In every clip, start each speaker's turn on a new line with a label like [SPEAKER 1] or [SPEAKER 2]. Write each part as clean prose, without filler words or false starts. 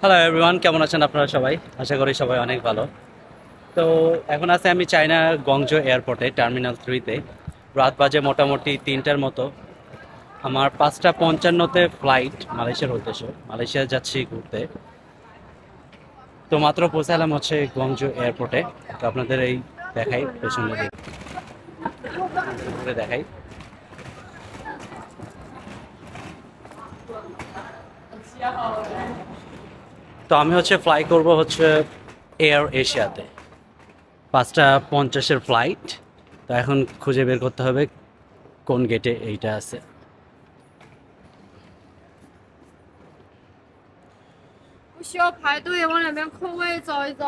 [SPEAKER 1] Hello everyone, কেমন আছেন আপনারা সবাই? আশা করি সবাই অনেক ভালো। তো এখন আছে আমি চায়নার গংজো এয়ারপোর্টে টার্মিনাল 3-তে। রাত বাজে মোটামুটি 3টার মতো। আমার 5:55-তে ফ্লাইট মালয়েশিয়ার উদ্দেশ্যে। মালয়েশিয়া যাচ্ছি ঘুরতে। তো মাত্র পৌঁছালাম হচ্ছে গংজো এয়ারপোর্টে। তো আপনাদের এই দেখাই, পেছনে ঘুরে দেখাই। তো আমি হচ্ছে ফ্লাই করব হচ্ছে এয়ার এশিয়াতে। 5:50-এর ফ্লাইট। তো এখন খুঁজে বের করতে হবে কোন গেটে এইটা আছে।
[SPEAKER 2] 不需要排队，往两边空位走一走。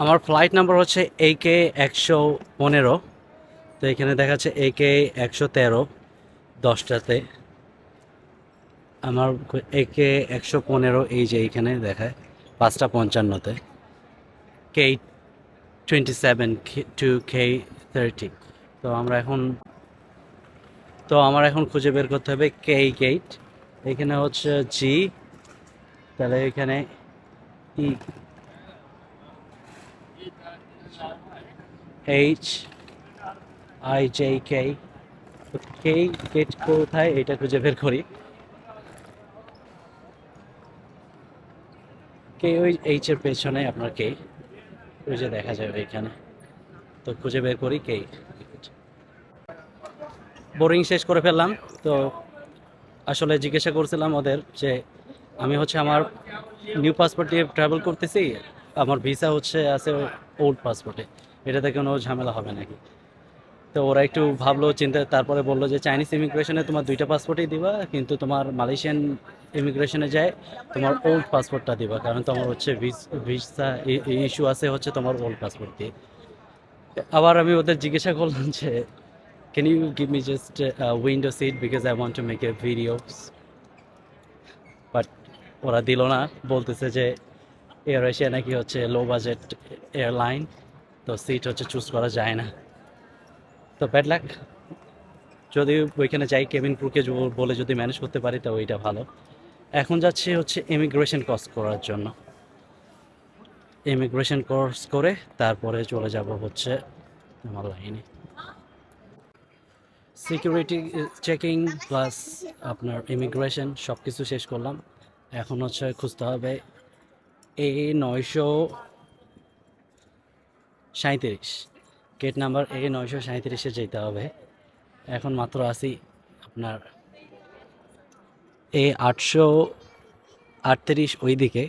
[SPEAKER 1] আমার ফ্লাইট নাম্বার হচ্ছে AK-115। তো এখানে দেখাচ্ছে AK-113 10টাতে। আমার AK-115 এই যে এইখানে দেখায় 5:55-তে। K27 two K30। তো আমার এখন খুঁজে বের করতে হবে কে গেট। এখানে হচ্ছে জি, তাহলে এখানে ই, HIJK। কে গেট কোথায় এটা খুঁজে বের করি। কে ওই এইচের পেছনে আপনার কে, ওই যে দেখা যাবে এখানে। তো খুঁজে বের করি কে। বোরিং শেষ করে ফেললাম। তো আসলে জিজ্ঞাসা করছিলাম ওদের যে আমি হচ্ছে আমার নিউ পাসপোর্ট দিয়ে ট্রাভেল করতেছি, আমার ভিসা হচ্ছে আছে ওল্ড পাসপোর্টে, এটাতে কোনো ঝামেলা হবে নাকি। তো ওরা একটু ভাবলো চিন্তা, তারপরে বললো যে চাইনিজ ইমিগ্রেশনে তোমার দুইটা পাসপোর্টই দিবা, কিন্তু তোমার মালয়েশিয়ান ইমিগ্রেশনে যায় তোমার ওল্ড পাসপোর্টটা দিবা, কারণ তোমার হচ্ছে ভিসা ইস্যু আছে হচ্ছে তোমার ওল্ড পাসপোর্ট দিয়ে। আবার আমি ওদের জিজ্ঞাসা করলাম যে can you give me just a window seat because I want to make a videos, but ওরা দিল না। বলতেছে যে এয়ার এশিয়া নাকি হচ্ছে লো বাজেট এয়ারলাইন, তো সিট হচ্ছে চুজ করা যায় না। তো ব্যাড লাক। যদি ওইখানে যাই কেবিন ক্রুকে বলে যদি ম্যানেজ করতে পারি তো ওইটা ভালো। এখন যাচ্ছি হচ্ছে ইমিগ্রেশন কোর্স করার জন্য। ইমিগ্রেশন কোর্স করে তারপরে চলে যাব হচ্ছে আমার লাইনে। সিকিউরিটি চেকিং প্লাস আপনার ইমিগ্রেশন সব কিছু শেষ করলাম। এখন হচ্ছে খুঁজতে হবে A937। গেট নাম্বার A937-এ যেতে হবে। এখন মাত্র আসি আপনার A838 ওই দিকে।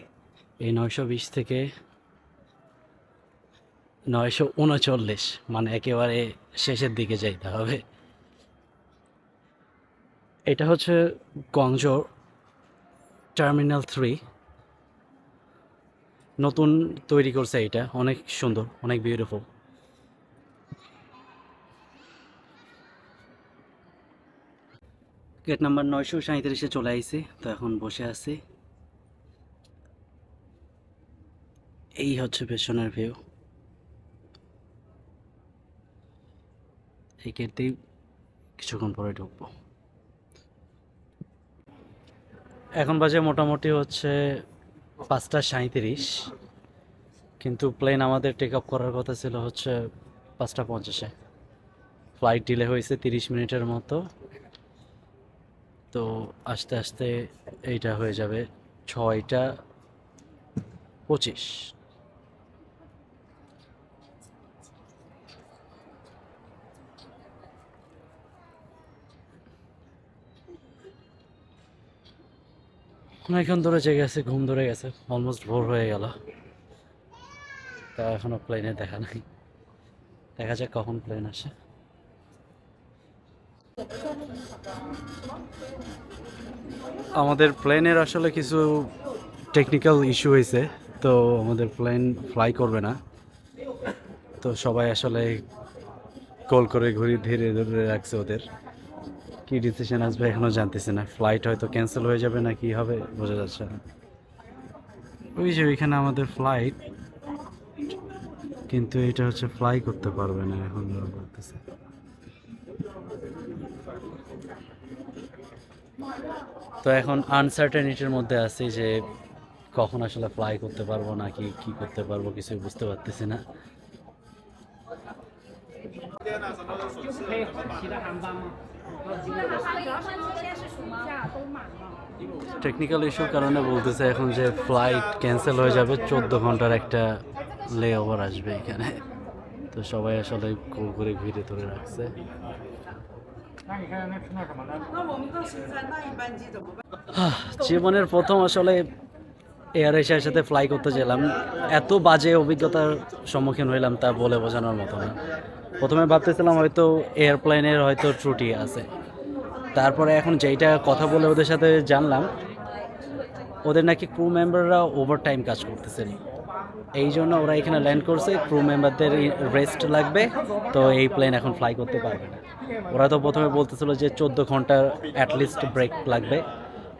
[SPEAKER 1] A920 থেকে 939, মানে একেবারে শেষের দিকে যাইতে হবে। এটা হচ্ছে গংজো টার্মিনাল 3, নতুন তৈরি করছে। এটা অনেক সুন্দর, অনেক বিউটিফুল। গেট নাম্বার 937-এ চলে আইছি। তো এখন বসে আছি। এই হচ্ছে পেছনের ভিউ। এই গেট দিয়ে কিছুক্ষণ পরে ঢুকবো। এখন বাজে মোটামুটি হচ্ছে 5:37, কিন্তু প্লেন আমাদের টেক আপ করার কথা ছিল হচ্ছে 5:50-এ। ফ্লাইট ডিলে হয়েছে 30 মিনিটের মতো। তো আস্তে আস্তে এইটা হয়ে যাবে 6:25। অনেকক্ষণ ধরে জেগে আছে, ঘুম ধরে গেছে, অলমোস্ট ভোর হয়ে গেল। তা এখনো প্লেনে দেখা নাই। দেখা যাক কখন প্লেন আসে। আমাদের প্লেনের আসলে কিছু টেকনিক্যাল ইস্যু হয়েছে। তো আমাদের প্লেন ফ্লাই করবে না। তো সবাই আসলে কল করে ঘুরি ধীরে ধরে রাখছে। ওদের কি ডিসিশন আসবে এখনো জানতেছি না। ফ্লাইট হয়তো ক্যান্সেল হয়ে যাবে না কি হবে বোঝা যাচ্ছে না। ওই যে ওইখানে আমাদের ফ্লাইট, কিন্তু এটা হচ্ছে ফ্লাই করতে পারবে না এখন ওরা বলতেছে। তো এখন আনসার্টেনিটির মধ্যে আছি যে কখন আসলে ফ্লাই করতে পারবো নাকি কি করতে পারবো কিছু বুঝতে পারতেছি না। টেকনিক্যাল ইস্যুর কারণে বলতেছে এখন যে ফ্লাইট ক্যান্সেল হয়ে যাবে, 14 ঘন্টার একটা লে ওভার আসবে এখানে। তো সবাই আসলে গোল করে ঘিরে ধরে রাখছে। জীবনের প্রথম আসলে এয়ার এশিয়ার সাথে ফ্লাই করতে গেলাম, এত বাজে অভিজ্ঞতার সম্মুখীন হইলাম তা বলে বোঝানোর মতো না। প্রথমে ভাবতেছিলাম হয়তো এয়ারপ্লেনের হয়তো ত্রুটি আছে, তারপরে এখন যেইটা কথা বলে ওদের সাথে জানলাম ওদের নাকি ক্রু মেম্বাররা ওভার টাইম কাজ করতেছিল, এই জন্য ওরা এখানে ল্যান্ড করছে। ক্রু মেম্বারদের রেস্ট লাগবে, তো এই প্লেন এখন ফ্লাই করতে পারবে না। ওরা তো প্রথমে বলতেছিল যে 14 ঘন্টার অ্যাটলিস্ট ব্রেক লাগবে,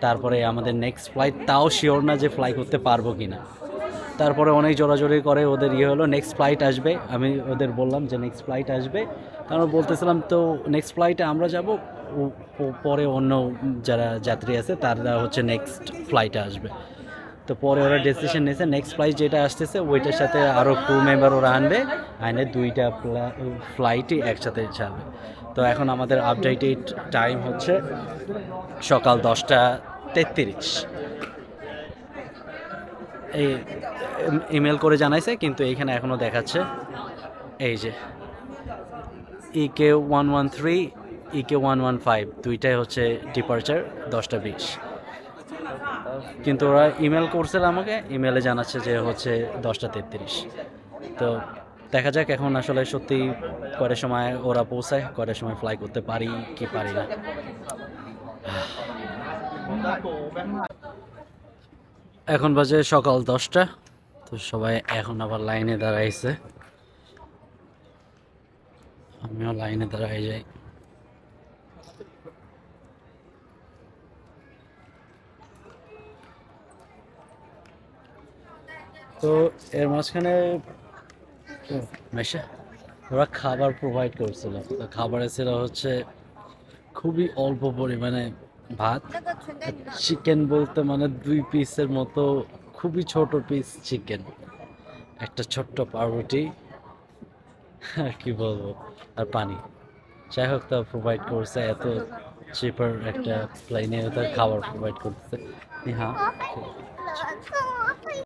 [SPEAKER 1] তারপরে আমাদের নেক্সট ফ্লাইট, তাও শিওর না যে ফ্লাই করতে পারবো কি না। তারপরে অনেক জোরাজোরি করে ওদের হলো নেক্সট ফ্লাইট আসবে। আমি ওদের বললাম যে নেক্সট ফ্লাইট আসবে, কারণ বলতেছিলাম তো নেক্সট ফ্লাইটে আমরা যাব, পরে অন্য যারা যাত্রী আছে তারা হচ্ছে নেক্সট ফ্লাইটে আসবে। তো পরে ওরা ডিসিশন নিয়েছে নেক্সট ফ্লাইট যেটা আসতেছে ওইটার সাথে আরও ক্রু মেম্বার ওরা আনবে, আইনে দুইটা ফ্লাইটই একসাথে ছাড়বে। তো এখন আমাদের আপডেটেড টাইম হচ্ছে সকাল 10:33। এই ইমেল করে জানাইছে, কিন্তু এইখানে এখনও দেখাচ্ছে এই যে EK113 EK115 দুইটাই হচ্ছে ডিপার্চার 10:20। কিন্তু ওরা ইমেল করছিল আমাকে, ইমেলে জানাচ্ছে যে হচ্ছে 10:33। তো দেখা যাক এখন আসলে সত্যি কয়টার সময় ওরা পৌঁছায়, কয়টার সময় ফ্লাই করতে পারি কি পারি না। এখন বাজে সকাল 10টা। তো সবাই এখন আবার লাইনে দাঁড়াইছে, আমিও লাইনে দাঁড়াই যাই। তো এর মাঝখানে মেশা ওরা খাবার প্রোভাইড করছিল। তো খাবারে ছিল হচ্ছে খুবই অল্প পরিমাণে ভাত, চিকেন বলতে মানে 2 পিসের মতো খুবই ছোট পিস চিকেন, একটা ছোট্ট পাউরুটি, আর কি বলবো, আর পানি। যাই হোক, তা প্রোভাইড করছে, এত চিপার একটা প্লেনে তার খাবার প্রোভাইড করতেছে। হ্যাঁ